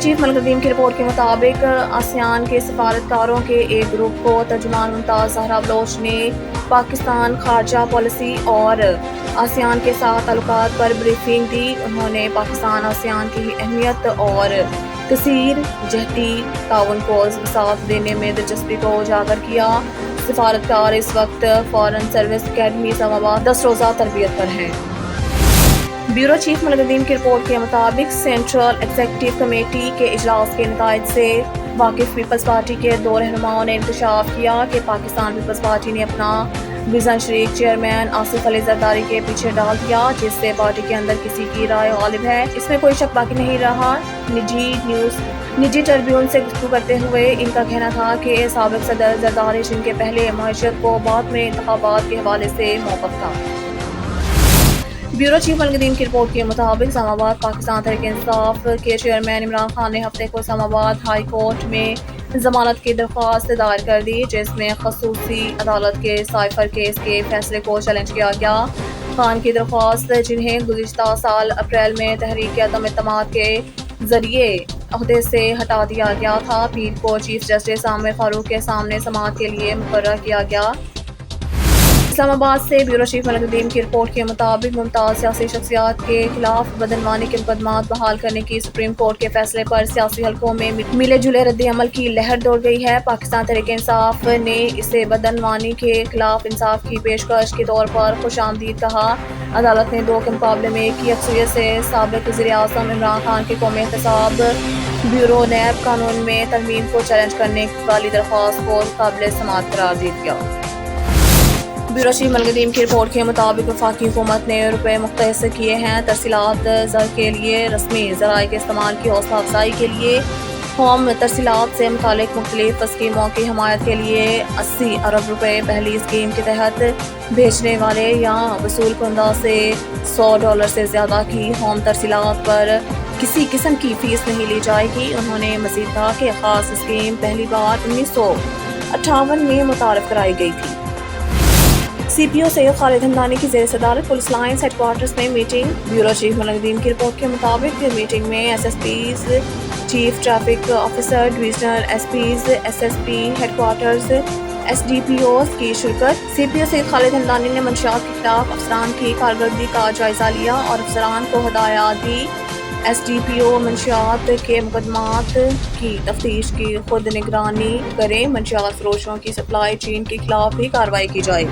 Chief Malik Nadeem की report के मुताबिक आसियान के सफारतकारों के एक ग्रुप को तर्जुमान मुमताज़ ज़हरा बलोच ने पाकिस्तान खारजा पॉलिसी और आसियान के साथ ताल्लुकात पर ब्रीफिंग दी। उन्होंने पाकिस्तान आसियान की अहमियत और कसीर जहती ताउन को साथ देने में दिलचस्पी को उजागर किया। सफारतकार इस वक्त फॉरेन सर्विस अकेडमी इस्लामाबाद 10 रोज़ा तरबियत पर हैं। ब्यूरो चीफ मलिक नदीम की रिपोर्ट के मुताबिक सेंट्रल एग्जीक्यूटिव कमेटी के इजलास के नताइज से वाकिफ पीपल्स पार्टी के 2 रहनुमाओं ने इंकशाफ किया कि पाकिस्तान पीपल्स पार्टी ने अपना विजन शरीक चेयरमैन आसिफ अली जरदारी के पीछे डाल दिया, जिससे पार्टी के अंदर किसी की राय गालिब है। इसमें कोई शक बाकी नहीं रहा। निजी ट्रिब्यून से गुफ्तगू करते हुए इनका कहना था कि साबिक सदर जरदारी जिनके पहले मईशत को बाद में इंतखाबात के हवाले से मौक़िफ़ था। ब्यूरो चीफ मलिक नदीम की रिपोर्ट के मुताबिक इस्लामाबाद पाकिस्तान तहरीक इंसाफ के चेयरमैन इमरान खान ने हफ्ते को इस्लामाबाद हाई कोर्ट में जमानत की दरख्वास्त दायर कर दी, जिसमें खसूसी अदालत के साइफर केस के फैसले को चैलेंज किया गया। खान की दरख्वास्त, जिन्हें गुज़िश्ता साल अप्रैल में तहरीक अदम एतमाद के जरिए अहदे से हटा दिया गया था, पीर को चीफ जस्टिस आमिर फारूक के सामने समाअत के लिए मुकर्रर किया गया। इस्लामाबाद से ब्यूरो चीफ मलिक नदीम की रिपोर्ट के मुताबिक मुमताज़ सियासी शख्सियात के खिलाफ बदनवानी के मुकदमात बहाल करने की सुप्रीम कोर्ट के फैसले पर सियासी हलकों में मिले जुले रद्द अमल की लहर दौड़ गई है। पाकिस्तान तहरीक इंसाफ ने इसे बदनवानी के खिलाफ इंसाफ की पेशकश के तौर पर खुशामदीद कहा। अदालत ने 2 के मुकाबले में 1 की अक्सरियत से साबिक वज़ीर-ए-आज़म इमरान खान के कौमी एहतसाब ब्यूरो नैब कानून में तरमीम को चैलेंज करने वाली दरख्वास्त को काबिल समाअत करार दे दिया। ब्यूरो चीफ मलिक नदीम की रिपोर्ट के मुताबिक वफाकी हुकूमत ने रुपए मुख्तसर किए हैं। तरसीलात ज़र के लिए रस्मी ज़राए के इस्तेमाल की हौसला अफजाई के लिए होम तरसीलात से मुतालिक मुख्तलिफ स्कीमों की हमायत के लिए 80 अरब रुपए पहली स्कीम के तहत भेजने वाले या वसूल कुंदा से $100 से ज़्यादा की होम तरसीलात पर किसी किस्म की फ़ीस नहीं ली जाएगी। उन्होंने मज़ीद कहा कि ख़ास स्कीम पहली बार 1958 में मुतारफ़ कराई गई थी। CPO सैयद खालिद हमदानी की ज़ेर सदारत पुलिस लाइन्स हेडक्वार्टर्स में meeting. Bureau chief Malik Nadeem की रिपोर्ट के मुताबिक मीटिंग में SSPs, chief traffic officer, divisional SPs, SSP headquarters, SDPOs की शिरकत। CPO सैयद खालिद हमदानी ने मंशियात के खिलाफ अफसरान की कारकर्दगी का जायजा लिया और अफसरान को हदायत दी SDPO मंशियात के मुकदमात की तफ्तीश की खुद निगरानी करें। मंशियात फरोशों की सप्लाई चेन के खिलाफ भी कार्रवाई की जाए।